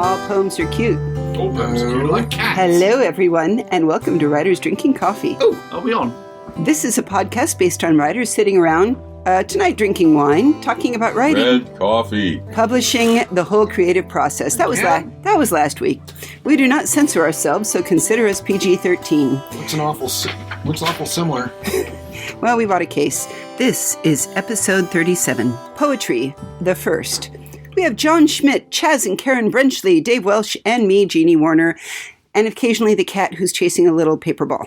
All poems are cute. All poems are cute, like cats. Hello, everyone, and welcome to Writers Drinking Coffee. Oh, are we on? This is a podcast based on writers sitting around, tonight drinking wine, talking about writing. Red coffee. Publishing, the whole creative process. That was last week. We do not censor ourselves, so consider us PG-13. Looks awful similar. Well, we bought a case. This is episode 37, Poetry, the First. We have John Schmidt, Chaz and Karen Brenchley, Dave Welsh, and me, Jeannie Warner, and occasionally the cat who's chasing a little paper ball.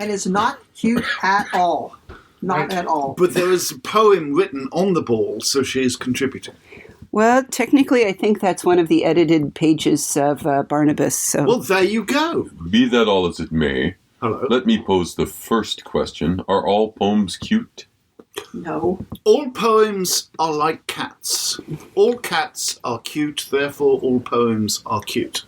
And it's not cute at all. Not at all. But there is a poem written on the ball, so she is contributing. Well, technically, I think that's one of the edited pages of Barnabas. So. Well, there you go. Be that all as it may, Hello. let me pose the first question. Are all poems cute? No. All poems are like cats. All cats are cute, therefore all poems are cute.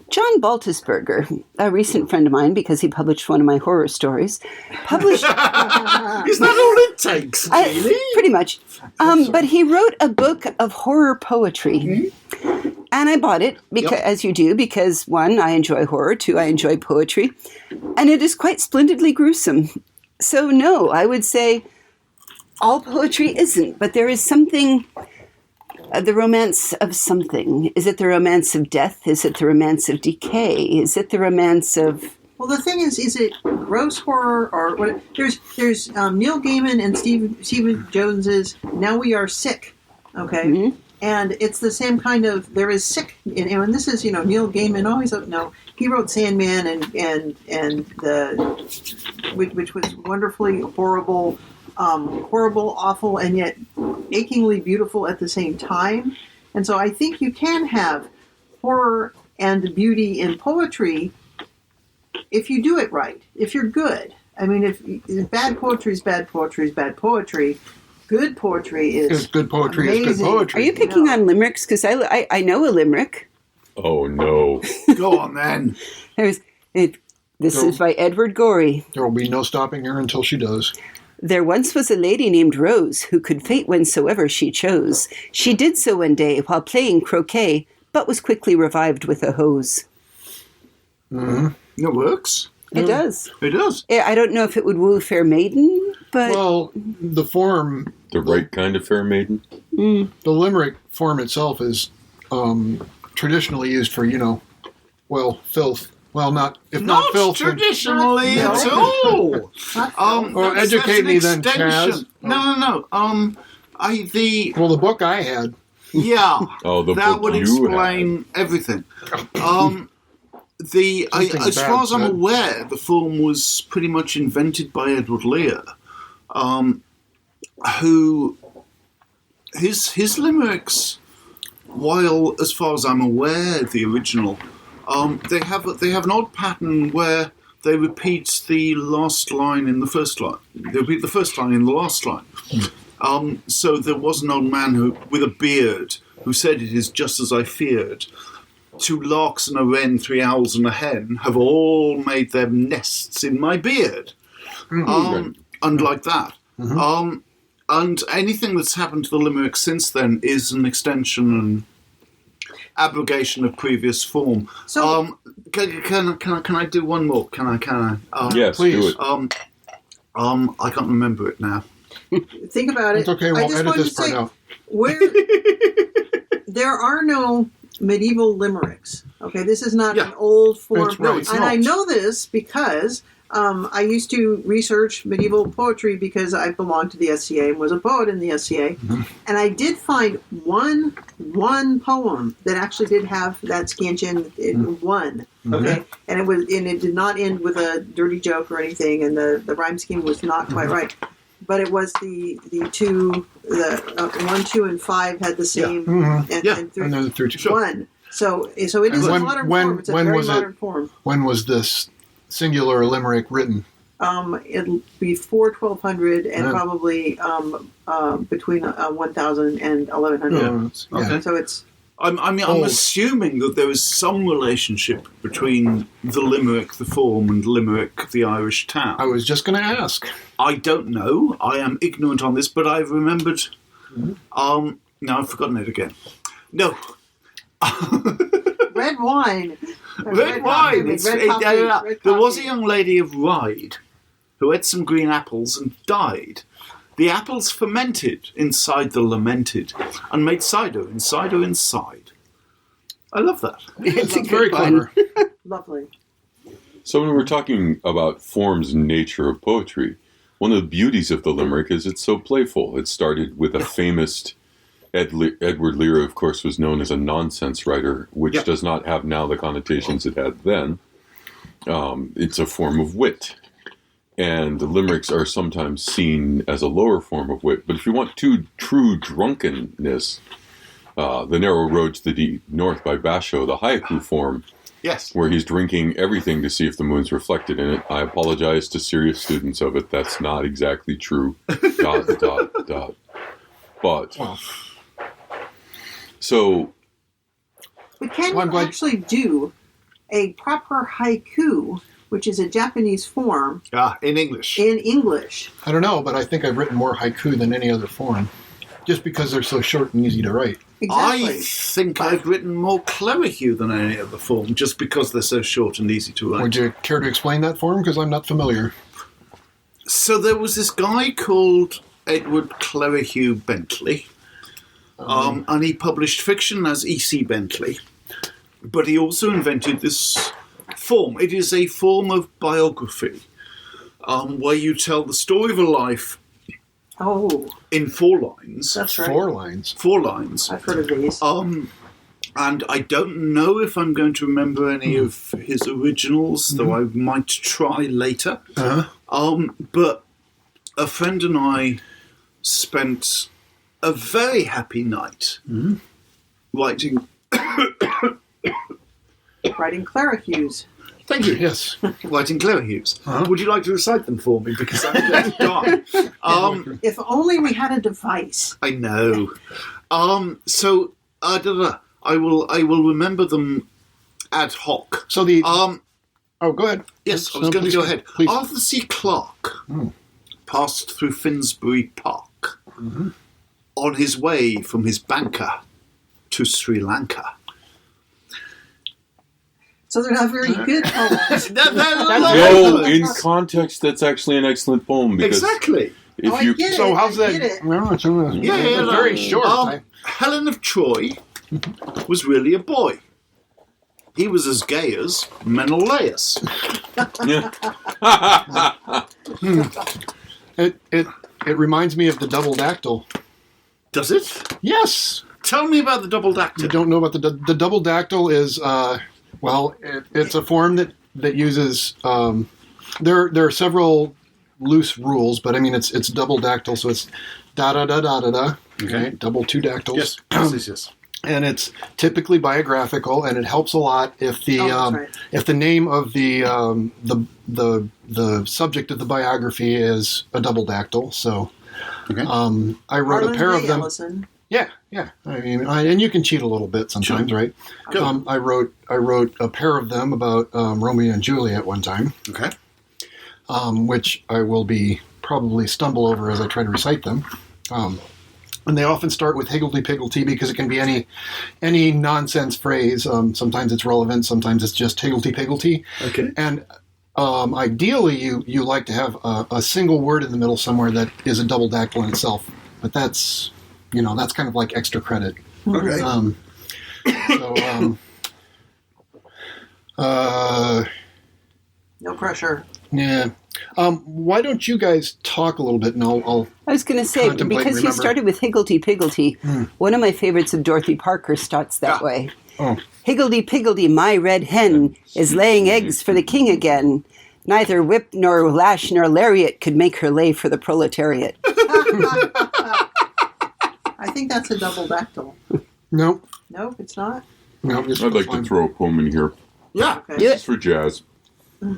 John Baltusberger, a recent friend of mine because he published one of my horror stories, published... Is that all it takes, really? Pretty much. But he wrote a book of horror poetry. Mm-hmm. And I bought it, because, as you do, because, one, I enjoy horror, two, I enjoy poetry, and it is quite splendidly gruesome. So, no, I would say all poetry isn't, but there is something... the romance of something. Is it the romance of death? Is it the romance of decay? Is it the romance of... Well, the thing is it gross horror or what? There's Neil Gaiman and Stephen Jones's Now We Are Sick, okay? Mm-hmm. And it's the same kind of, there is sick, and this is, Neil Gaiman always, he wrote Sandman and which was wonderfully horrible, awful, and yet achingly beautiful at the same time. And so I think you can have horror and beauty in poetry if you do it right, if you're good. I mean, if bad poetry is bad poetry is bad poetry, good poetry is good poetry amazing. is good poetry. Are you picking on limericks? Because I know a limerick. Oh, no. Go on, then. This is by Edward Gorey. There will be no stopping her until she does. There once was a lady named Rose who could faint whensoever she chose. She did so one day while playing croquet, but was quickly revived with a hose. Mm-hmm. It works. It does. It does. I don't know if it would woo fair maiden, but... Well, the form... The right kind of fair maiden? The limerick form itself is traditionally used for, filth. Well, not filth. Traditionally at all. Or educate me then, Chaz. No. The book I had. Yeah. Oh, the that book would you explain everything. As far as I'm aware, the form was pretty much invented by Edward Lear, who his limericks, while as far as I'm aware, the original, they have an odd pattern where they repeat the last line in the first line. They repeat the first line in the last line. So there was an old man with a beard who said, "It is just as I feared. 2 larks and a wren, 3 owls and a hen have all made their nests in my beard." And like that. Mm-hmm. And anything that's happened to the limerick since then is an extension and abrogation of previous form. So, can I do one more? Can I? Yes, please. do it. I can't remember it now. Think about it. It's okay, we'll edit this part out. There are no medieval limericks. Okay, this is not an old form. Right. It's and not. I know this because I used to research medieval poetry because I belonged to the SCA and was a poet in the SCA. Mm-hmm. And I did find one poem that actually did have that scansion in one. Okay, and it did not end with a dirty joke or anything, and the rhyme scheme was not quite right. But it was the 1, 2, and 5 had the same, and 3, and then 3, 2, 1. So it is a modern form. It's a very modern form. When was this singular limerick written? It'll be before 1200 and probably between 1000 and 1100. Okay. So it's. I'm assuming that there is some relationship between the limerick, the form, and limerick, the Irish town. I was just going to ask. I don't know. I am ignorant on this, but I've remembered. Now I've forgotten it again. No. Red wine. Red wine. Red There was a coffee. young lady of Ryde who ate some green apples and died. The apples fermented inside the lamented and made cider inside. I love that. It's a That's very good one. clever. Lovely. So when we're talking about forms and nature of poetry, one of the beauties of the limerick is it's so playful. It started with a famous Edward Lear, of course, was known as a nonsense writer, which Yep. does not have now the connotations it had then. It's a form of wit. And the limericks are sometimes seen as a lower form of wit. But if you want true drunkenness, The Narrow Road to the Deep North by Basho, the haiku form, Yes. where he's drinking everything to see if the moon's reflected in it. I apologize to serious students of it. That's not exactly true. ... But, so, But can Well, I'm you glad- actually do a proper haiku, which is a Japanese form, In English. in English? I don't know, but I think I've written more haiku than any other form, just because they're so short and easy to write. Exactly. I think I've written more clerihew than any other form, just because they're so short and easy to write. Would you care to explain that form? Because I'm not familiar. So there was this guy called Edward Clerihew Bentley, and he published fiction as E.C. Bentley, but he also invented this form. It is a form of biography, where you tell the story of a life Oh, in 4 lines. that's right. 4 lines. 4 lines. I've heard of these. And I don't know if I'm going to remember any of his originals, though I might try later. But a friend and I spent a very happy night writing. Writing Clarihues. Thank you. Yes. Writing Clerihews. Would you like to recite them for me? Because I'm going to die. If only we had a device. I know. So I will remember them ad hoc. So the Oh, go ahead. yes, I No, was going to please go ahead. Please. Arthur C. Clarke passed through Finsbury Park on his way from his banker to Sri Lanka. So they're not very good poems. no, in context, that's actually an excellent poem. Because Exactly. if Oh, I you get it. So how's I that? get it. Well, it's Yeah, very short. Helen of Troy was really a boy. He was as gay as Menelaus. It reminds me of the double dactyl. Does it? Yes. Tell me about the double You dactyl. don't know about the double dactyl is it's a form that uses there are several loose rules, but I mean it's double dactyl, so it's da da da da da da. Okay, double 2 dactyls. Yes. And it's typically biographical, and it helps a lot if the that's right. if the name of the subject of the biography is a double dactyl. So Okay. I wrote Arlen a pair of Ray them. Ellison. Yeah. I mean, and you can cheat a little bit sometimes, right? Go. I wrote a pair of them about Romeo and Juliet one time, Okay. which I will be probably stumble over as I try to recite them. And they often start with higgledy-piggledy because it can be any nonsense phrase. Sometimes it's relevant, sometimes it's just higgledy-piggledy. Okay. And ideally, you like to have a single word in the middle somewhere that is a double dactyl in itself. But that's kind of like extra credit. Okay. No pressure. Yeah. Why don't you guys talk a little bit, and I'll I was going to say, Contemplate, because you remember. started with higgledy-piggledy, one of my favorites of Dorothy Parker starts that way. Oh. Higgledy-piggledy, my red hen is laying eggs for the king again. Neither whip nor lash nor lariat could make her lay for the proletariat. I think that's a double dactyl. no, Nope, it's not. just I'd like to fine. throw a poem in here. Yeah. Okay. Yeah. This is for Jazz. A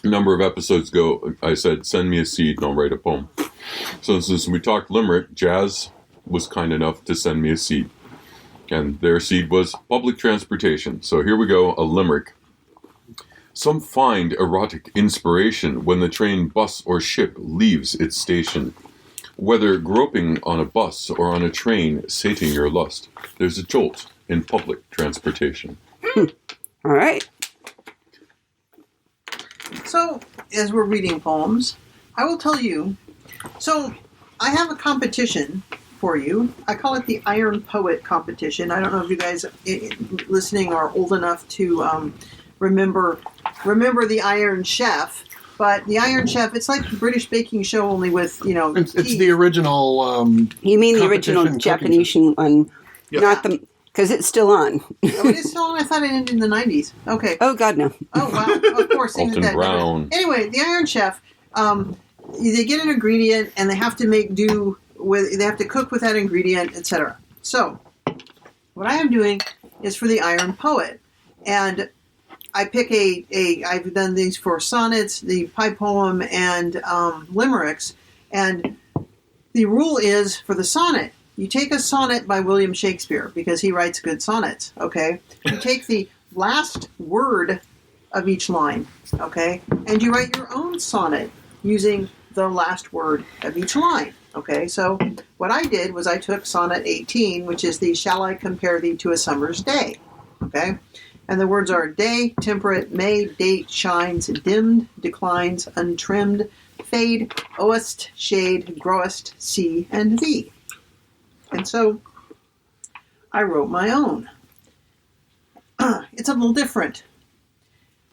number of episodes ago, I said, send me a seed and I'll write a poem. So since we talked limerick, Jazz was kind enough to send me a seed. And their seed was public transportation. So here we go, a limerick. Some find erotic inspiration when the train, bus, or ship leaves its station. Whether groping on a bus or on a train, sating your lust, there's a jolt in public transportation. All right. So, as we're reading poems, I will tell you. So, I have a competition for you. I call it the Iron Poet Competition. I don't know if you guys listening are old enough to remember the Iron Chef. But the Iron Chef, it's like the British baking show, only with, It's teeth. the original. You mean the original competition Japanese one, Yeah. not the, because it's still on. Oh, it is still on? I thought it ended in the 90s. Okay. Oh, God, no. Oh, wow. Of course. things Alton like that. Brown. Anyway, the Iron Chef, they get an ingredient and they have to they have to cook with that ingredient, etc. So, what I am doing is for the Iron Poet. And I pick I've done these for sonnets, the pipe poem, and limericks. And the rule is for the sonnet, you take a sonnet by William Shakespeare because he writes good sonnets, okay? You take the last word of each line, okay? And you write your own sonnet using the last word of each line, okay? So what I did was I took sonnet 18, which is the Shall I Compare Thee to a Summer's Day, okay? And the words are day, temperate, May, date, shines, dimmed, declines, untrimmed, fade, owest, shade, growest, see, and thee. And so I wrote my own. It's a little different.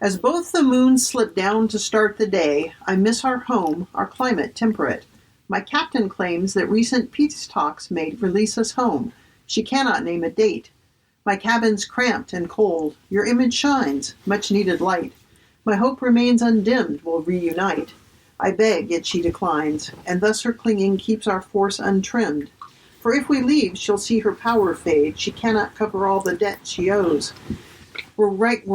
As both the moons slip down to start the day, I miss our home, our climate temperate. My captain claims that recent peace talks may release us home. She cannot name a date. My cabin's cramped and cold. Your image shines, much needed light. My hope remains undimmed, we'll reunite. I beg, yet she declines, and thus her clinging keeps our force untrimmed. For if we leave, she'll see her power fade. She cannot cover all the debt she owes. We're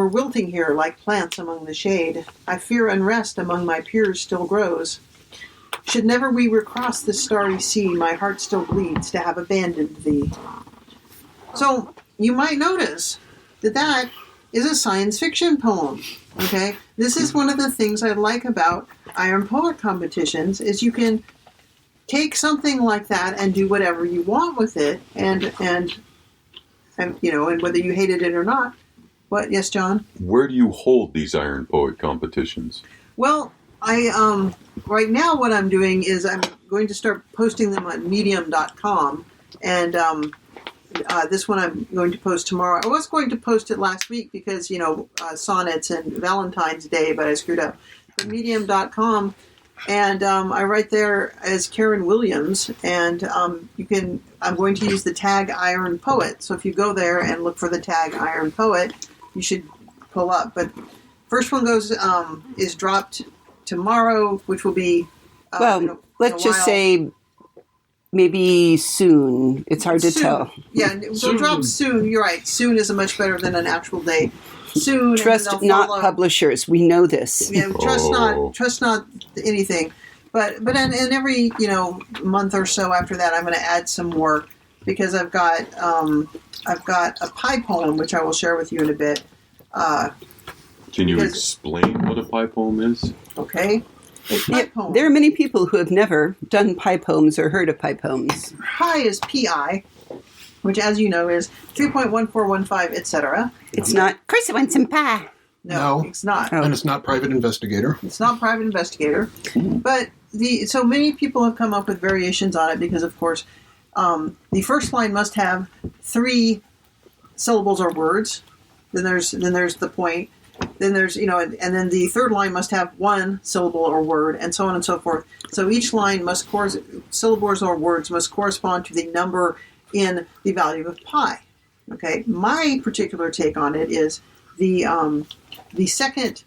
wilting here like plants among the shade. I fear unrest among my peers still grows. Should never we recross this starry sea, my heart still bleeds to have abandoned thee. So, you might notice that is a science fiction poem, okay? This is one of the things I like about Iron Poet competitions, is you can take something like that and do whatever you want with it, and whether you hated it or not. What? Yes, John? Where do you hold these Iron Poet competitions? Well, I right now what I'm doing is I'm going to start posting them on Medium.com, and this one I'm going to post tomorrow. I was going to post it last week because, sonnets and Valentine's Day, but I screwed up. But Medium.com, and I write there as Karen Williams, and I'm going to use the tag Iron Poet. So if you go there and look for the tag Iron Poet, you should pull up. But first one is dropped tomorrow, which will be let's just say maybe soon. It's hard to tell. Yeah, so drop soon. You're right. Soon is much better than an actual date. Soon. Trust not publishers. We know this. Yeah, trust not anything. But in every month or so after that, I'm going to add some more because I've got a pie poem which I will share with you in a bit. Can you explain what a pie poem is? Okay. There are many people who have never done pie poems or heard of pie poems. Pi is Pi, which, as you know, is 3.1415, etc. It's not. Of course, I want some pie. No, it's not. And it's not Private Investigator. It's not Private Investigator. But so many people have come up with variations on it because, of course, the first line must have 3 syllables or words. Then there's the point. Then there's, and then the third line must have 1 syllable or word, and so on and so forth. So each line syllables or words must correspond to the number in the value of pi. Okay, my particular take on it is the second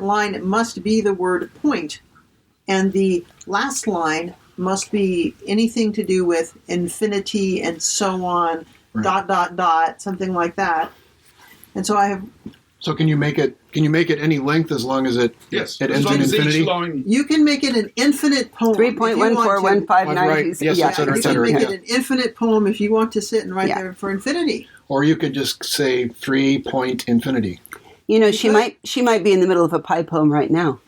line must be the word point, and the last line must be anything to do with infinity and so on, right. ... something like that. And so I have. So can you make it any length as long as it ends in infinity? You can make it an infinite poem. 3.141590. Right. Yes, et cetera, et cetera. You can make it an infinite poem if you want to sit and write there for infinity. Or you could just say 3 point infinity. She might be in the middle of a pie poem right now.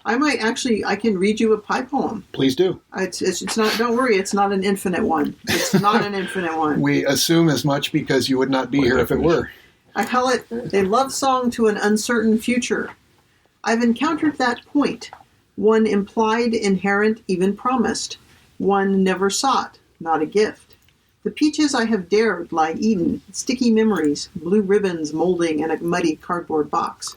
I can read you a pie poem. Please do. It's not, don't worry, it's not an infinite one. It's not an infinite one. We assume as much because you would not be here if it were. I call it a love song to an uncertain future. I've encountered that point. One implied, inherent, even promised. One never sought, not a gift. The peaches I have dared lie eaten, sticky memories, blue ribbons molding in a muddy cardboard box.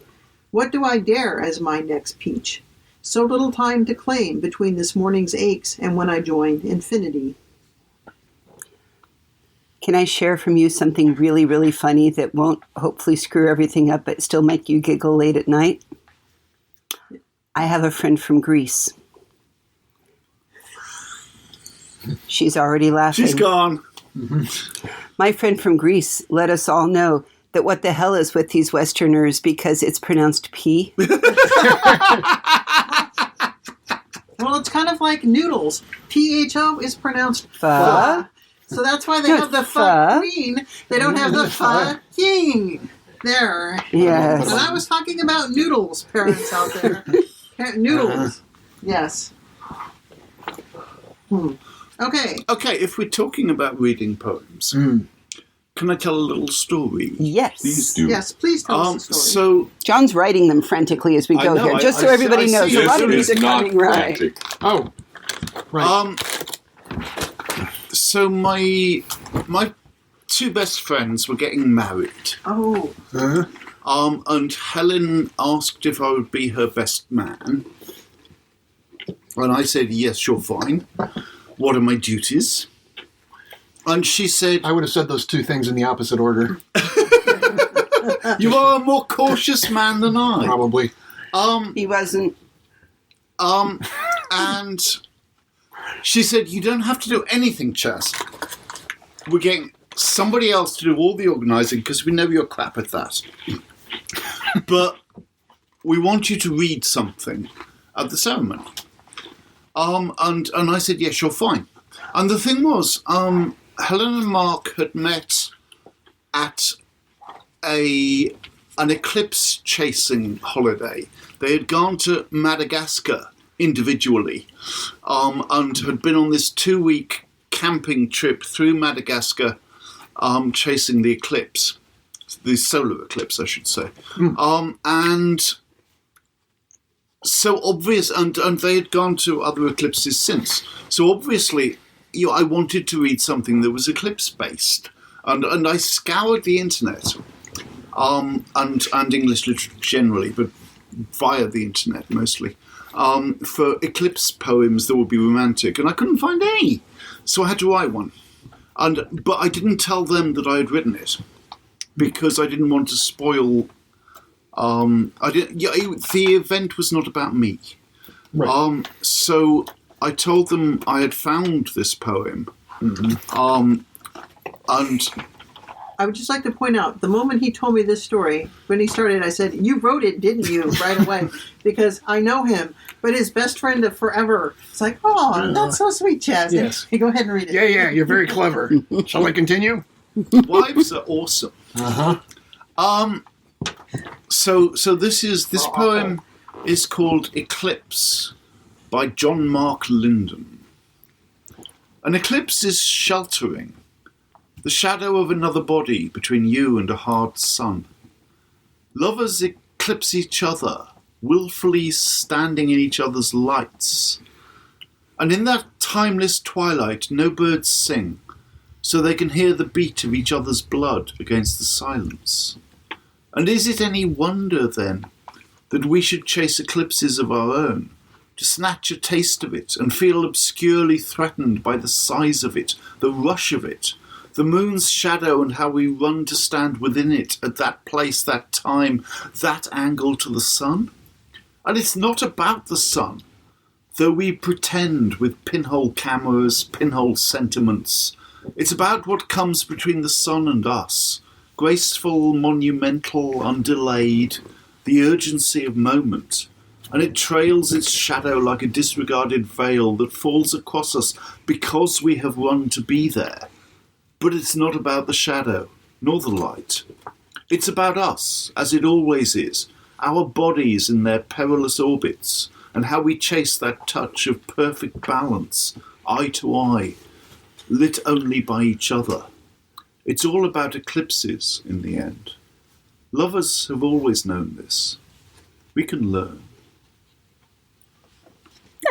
What do I dare as my next peach? So little time to claim between this morning's aches and when I join infinity. Can I share from you something really, really funny that won't hopefully screw everything up but still make you giggle late at night? I have a friend from Greece. She's already laughing. She's gone. My friend from Greece let us all know that what the hell is with these Westerners because it's pronounced P. Well, it's kind of like noodles. PHO is pronounced Pho. pho. So that's why they No, have the pho. pho queen. They don't have the pho king. There. Yes. And I was talking about noodles, parents out there. Noodles. Yes. Okay. Okay, if we're talking about reading poems, can I tell a little story? Yes. Please do. Yes, please tell us the story. So, John's writing them frantically as we I go know, here, just I so everybody see knows. it. A lot of This these is are not coming right. frantic. Oh, right. so my two best friends were getting married. Oh. And Helen asked if I would be her best man. And I said, yes, you're fine. What are my duties? And she said, I would have said those two things in the opposite order, you are a more cautious man than I. probably. He wasn't. And she said, you don't have to do anything, Chas. We're getting somebody else to do all the organising because we know you're crap at that. But we want you to read something at the ceremony. And I said, yes, you're fine. And the thing was, Helen and Mark had met at an eclipse chasing holiday. They had gone to Madagascar individually and had been on this 2-week camping trip through Madagascar chasing the eclipse. The solar eclipse, I should say. And so obvious, and they had gone to other eclipses since. So obviously, I wanted to read something that was eclipse-based. And I scoured the internet, and English literature generally, but via the internet mostly, for eclipse poems that would be romantic, and I couldn't find any. So I had to write one. But I didn't tell them that I had written it, because I didn't want to spoil. The event was not about me. Right. So I told them I had found this poem. And I would just like to point out, the moment he told me this story, when he started, I said, you wrote it, didn't you, right away? Because I know him, but his best friend of forever. It's like, oh, that's so sweet, Chaz. Yes. Hey, go ahead and read it. Yeah, you're very clever. Shall I continue? wives are awesome. So this poem is called Eclipse by John Mark Linden. An eclipse is sheltering, the shadow of another body between you and a hard sun. Lovers eclipse each other, willfully standing in each other's lights. And in that timeless twilight no birds sing, so they can hear the beat of each other's blood against the silence. And is it any wonder, then, that we should chase eclipses of our own, to snatch a taste of it and feel obscurely threatened by the size of it, the rush of it, the moon's shadow and how we run to stand within it at that place, that time, that angle to the sun? And it's not about the sun, though we pretend with pinhole cameras, pinhole sentiments. It's about what comes between the sun and us, graceful, monumental, undelayed, the urgency of moment. And it trails its shadow like a disregarded veil that falls across us because we have run to be there. But it's not about the shadow, nor the light. It's about us, as it always is, our bodies in their perilous orbits, and how we chase that touch of perfect balance, eye to eye, lit only by each other. It's all about eclipses in the end. Lovers have always known this. We can learn.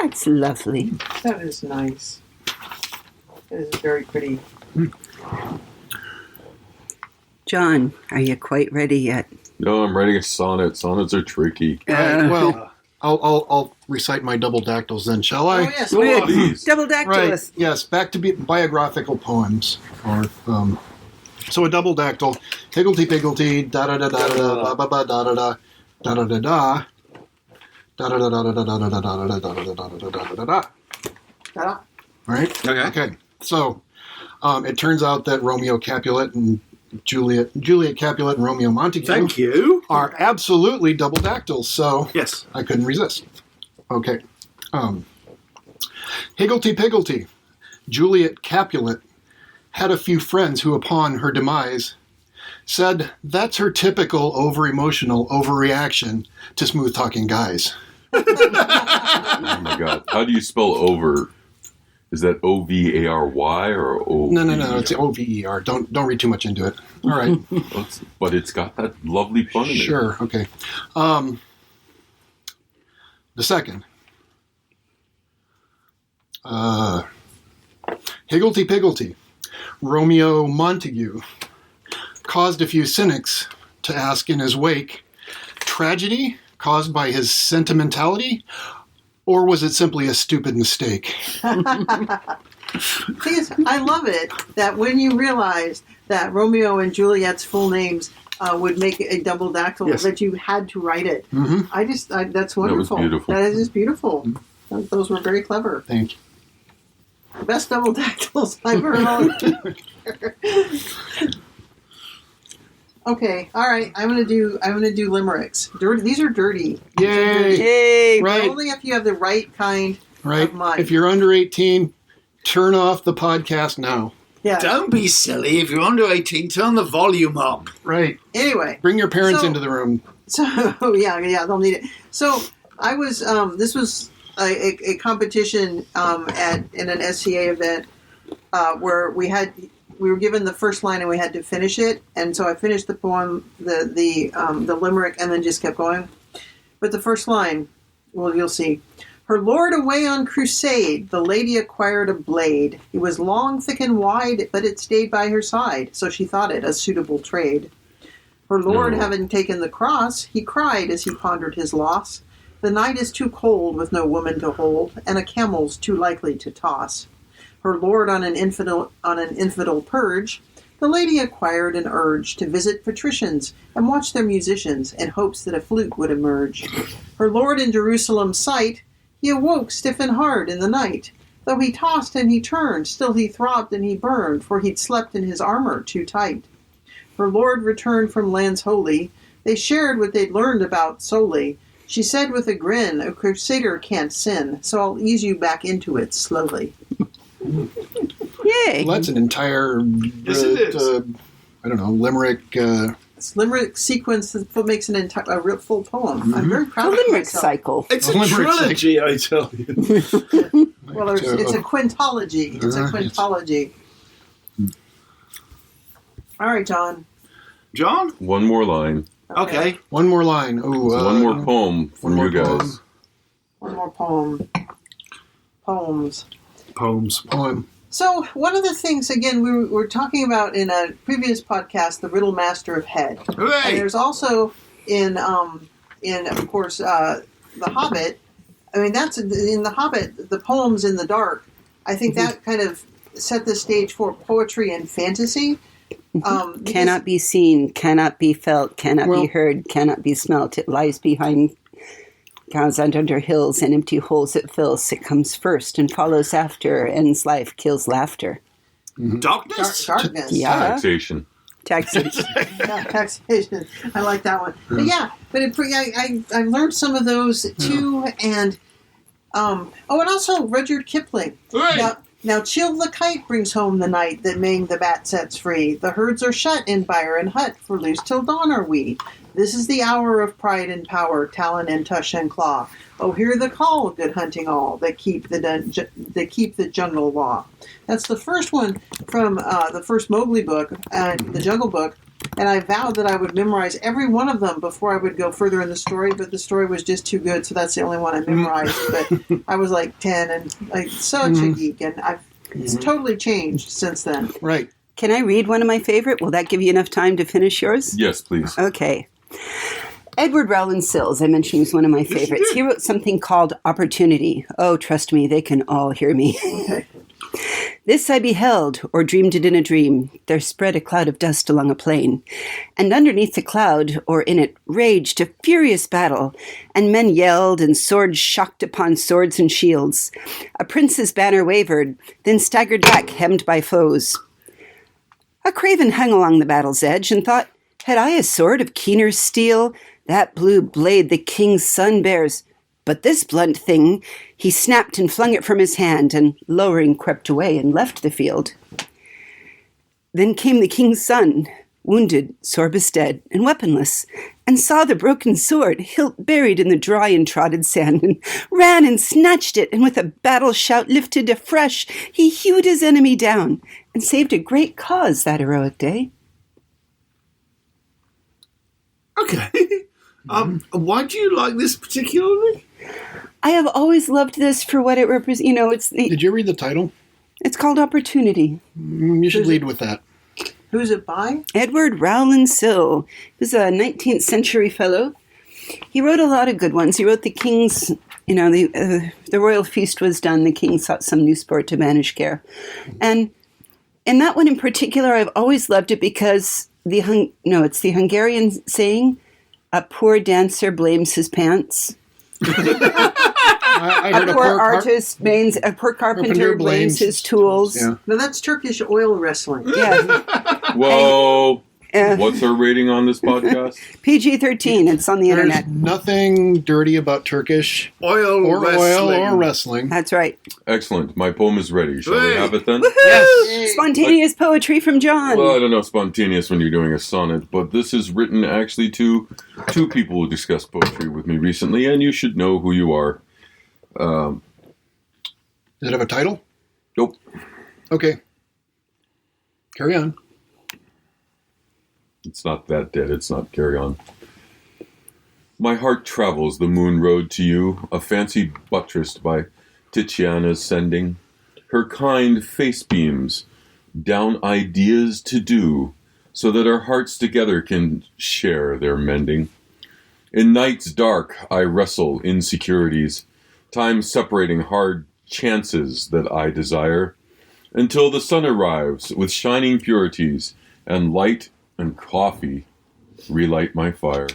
That's lovely. That is nice. It is very pretty. John, are you quite ready yet? No, I'm writing a sonnet. Sonnets are tricky. Right, well, I'll recite my double dactyls then, shall I? Oh, yes. Good. Please. Double Right. dactylus. Yes. Back to biographical poems. Or so a double dactyl. Higgledy piggledy. Da da da da da. Ba ba ba da da da. Da da da da. Da da da da da da da da da da da da da da da da da. Ta-da. Right. Okay. Okay. So it turns out that Romeo Capulet and Juliet Capulet and Romeo Montague Thank you. are absolutely double dactyls. So Yes. I couldn't resist. Okay. Higgledy piggledy. Juliet Capulet had a few friends who, upon her demise, said that's her typical over-emotional overreaction to smooth-talking guys. Oh my God. How do you spell over? Is that O-V-A-R-Y or O? No. It's O-V-E-R. Don't read too much into it. All right. But it's got that lovely pun in it. Sure. Okay. The second. Higgledy piggledy. Romeo Montague caused a few cynics to ask in his wake, tragedy caused by his sentimentality, or was it simply a stupid mistake? Thing is, I love it that when you realized that Romeo and Juliet's full names would make a double dactyl, Yes. that you had to write it. Mm-hmm. That's wonderful. beautiful. That is just beautiful. Those were very clever. Thank you. Best double dactyls I've ever heard. Okay, all right. I'm gonna do limericks. Dirty. These are dirty. Yay! Yay! Right. Only if you have the right kind Right. of mind. If you're under 18, turn off the podcast now. Yeah. Don't be silly. If you're under 18, turn the volume up. Right. Anyway. Bring your parents So- into the room. So yeah, they'll need it. So I was this was a competition in an SCA event where we were given the first line and we had to finish it, and so I finished the poem, the limerick, and then just kept going. But the first line, well, you'll see. Her lord away on crusade, the lady acquired a blade. It was long, thick, and wide, but it stayed by her side, so she thought it a suitable trade. Her lord No. having taken the cross, he cried as he pondered his loss. The night is too cold with no woman to hold, and a camel's too likely to toss. Her lord on an infidel purge, the lady acquired an urge to visit patricians and watch their musicians in hopes that a flute would emerge. Her lord in Jerusalem's sight, he awoke stiff and hard in the night. Though he tossed and he turned, still he throbbed and he burned, for he'd slept in his armor too tight. Her lord returned from lands holy. They shared what they'd learned about solely. She said with a grin, a crusader can't sin, so I'll ease you back into it slowly. Yay! Well, that's an entire, Yes, it is. I don't know, limerick. This limerick sequence that makes a real full poem. I'm very The proud of limerick myself. cycle. It's a Limerick trilogy, I tell you. Well, it's a quintology. It's a Yes. quintology. All right, John. John? One more line. Okay. One more line. Ooh, One more poem from one you more guys. One more poem. Poems. Poems. Poem. So one of the things, again, we were talking about in a previous podcast, the Riddle Master of Head. And Hooray! there's also in of course, The Hobbit. I mean, that's in The Hobbit, the poems in the dark. I think that kind of set the stage for poetry and fantasy. Because- Cannot be seen, cannot be felt, cannot Well- be heard, cannot be smelt. It lies behind cows and under hills and empty holes it fills. It comes first and follows after. Ends life, kills laughter. Darkness? darkness. Yeah. Taxation. Taxation. Taxation. I like that one. But yeah, but I learned some of those too, and and also Rudyard Kipling. Hooray! Now chill the kite brings home the night that Mang the bat sets free. The herds are shut in byre and hut, for loose till dawn are we. This is the hour of pride and power, talon and tush and claw. Oh, hear the call, good hunting all, that keep the jungle law. That's the first one from the first Mowgli book, the Jungle Book. And I vowed that I would memorize every one of them before I would go further in the story, but the story was just too good, so that's the only one I memorized. But I was like 10 and like such a geek, and it's totally changed since then. Right. Can I read one of my favorite? Will that give you enough time to finish yours? Yes, please. Okay. Edward Rowland Sills, I mentioned, was one of my favorites. He wrote something called Opportunity. Oh, trust me, they can all hear me. Okay. This I beheld, or dreamed it in a dream. There spread a cloud of dust along a plain, and underneath the cloud, or in it, raged a furious battle, and men yelled, and swords shocked upon swords and shields. A prince's banner wavered, then staggered back, hemmed by foes. A craven hung along the battle's edge, and thought, had I a sword of keener steel? That blue blade the king's son bears. But this blunt thing, he snapped and flung it from his hand, and lowering crept away and left the field. Then came the king's son, wounded, sore bestead, and weaponless, and saw the broken sword, hilt buried in the dry and trodden sand, and ran and snatched it, and with a battle shout lifted afresh, he hewed his enemy down, and saved a great cause that heroic day. Okay. Why do you like this particularly? I have always loved this for what it represents. You know, Did you read the title? it's called Opportunity. You should lead with that. Who's it by? Edward Rowland Sill. He was a 19th century fellow. He wrote a lot of good ones. He wrote the King's, the royal feast was done. The king sought some new sport to banish care. And in that one in particular, I've always loved it because it's the Hungarian saying, a poor dancer blames his pants. I heard A poor carpenter blames his tools. Yeah. No, that's Turkish oil wrestling. Yeah. Whoa. What's our rating on this podcast? PG-13. It's on the There's internet. nothing dirty about Turkish Oil or wrestling. That's right. Excellent. My poem is ready. Shall we Hey. have it then? Yes. Spontaneous poetry from John. Well, I don't know spontaneous when you're doing a sonnet, but this is written actually to two people who discussed poetry with me recently, and you should know who you are. Does it have a title? Nope. Okay. Carry on. It's not that dead. It's not carry on. My heart travels the moon road to you, a fancy buttressed by Titiana's sending. Her kind face beams down ideas to do, so that our hearts together can share their mending. In night's dark I wrestle insecurities, time separating hard chances that I desire, until the sun arrives with shining purities, and light and coffee relight my fire.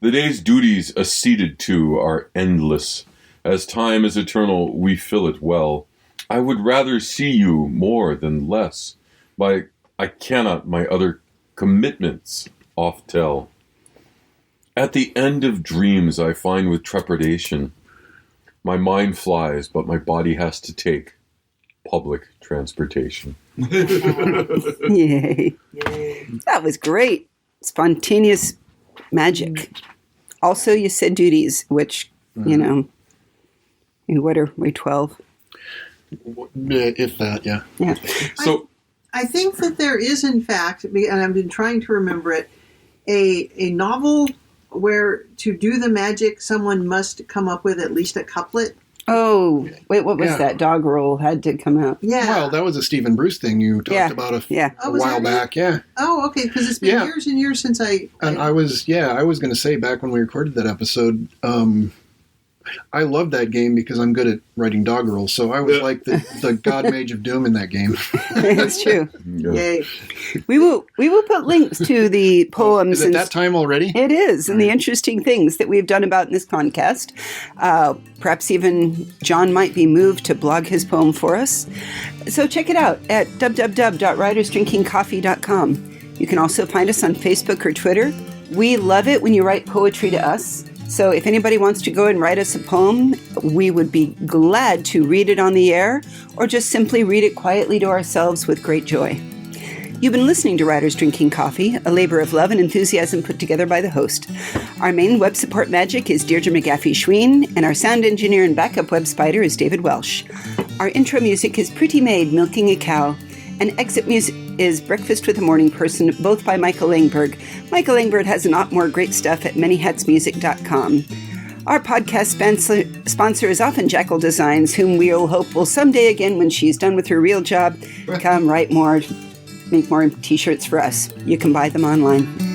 The day's duties acceded to are endless. As time is eternal, we fill it well. I would rather see you more than less. I cannot my other commitments oft tell. At the end of dreams I find with trepidation, my mind flies, but my body has to take public transportation. Yay. That was great. Spontaneous magic. Also, you said duties, which, what are we, 12? If that, yeah. Yeah. So, I think that there is, in fact, and I've been trying to remember it, a novel where to do the magic, someone must come up with at least a couplet. Oh, wait, what was Yeah. that? Doggerel had to come out. Yeah. Well, that was a Stephen Bruce thing you talked about a Oh, was while that it? back. Yeah. Oh, okay, because it's been Yeah. years and years since I And I was going to say back when we recorded that episode, I love that game because I'm good at writing doggerels. So I was like the God Mage of Doom in that game. It's true. Yay. We will put links to the poems. Is it that time already? It is, and the interesting things that we've done about in this podcast. Perhaps even John might be moved to blog his poem for us. So check it out at www.writersdrinkingcoffee.com. You can also find us on Facebook or Twitter. We love it when you write poetry to us. So if anybody wants to go and write us a poem, we would be glad to read it on the air or just simply read it quietly to ourselves with great joy. You've been listening to Writers Drinking Coffee, a labor of love and enthusiasm put together by the host. Our main web support magic is Deirdre McGaffey-Schween, and our sound engineer and backup web spider is David Welsh. Our intro music is Pretty Maid Milking a Cow, and exit music is Breakfast with a Morning Person, both by Michael Langberg. Michael Langberg has a lot more great stuff at manyhatsmusic.com. Our podcast sponsor is often Jackal Designs, whom we'll hope will someday again, when she's done with her real job, come write more, make more t-shirts for us. You can buy them online.